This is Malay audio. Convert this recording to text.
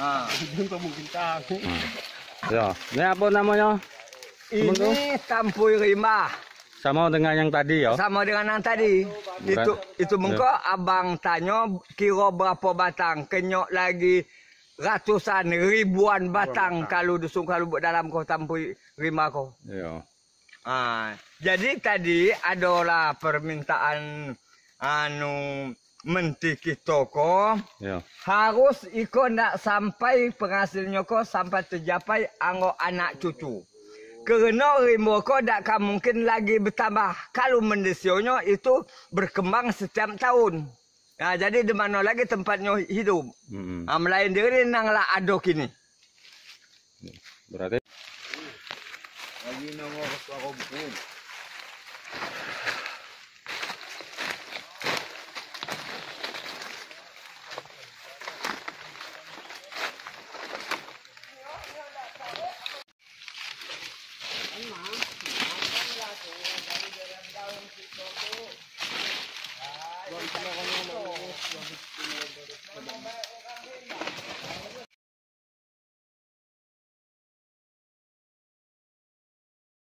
Doon mungkin tahu. Ya, ini apa namanya? Ini Tampuy Rima. Sama dengan yang tadi ya? Sama dengan yang tadi. Itu mengko abang tanya kira berapa batang. Kenyok lagi ratusan ribuan batang kalau dusun kalau buat dalam kau Tampuy Rima kau. Iya. Jadi tadi adalah permintaan menti kita ko harus iko nak sampai penghasilnya ko sampai tercapai anggo anak cucu. Kerana rimba ko tak mungkin lagi bertambah. Kalau mendesionya itu berkembang setiap tahun. Jadi di mana lagi tempatnya hidup. Melain diri nanglah ada kini. Berarti Lagi nangor suara pun.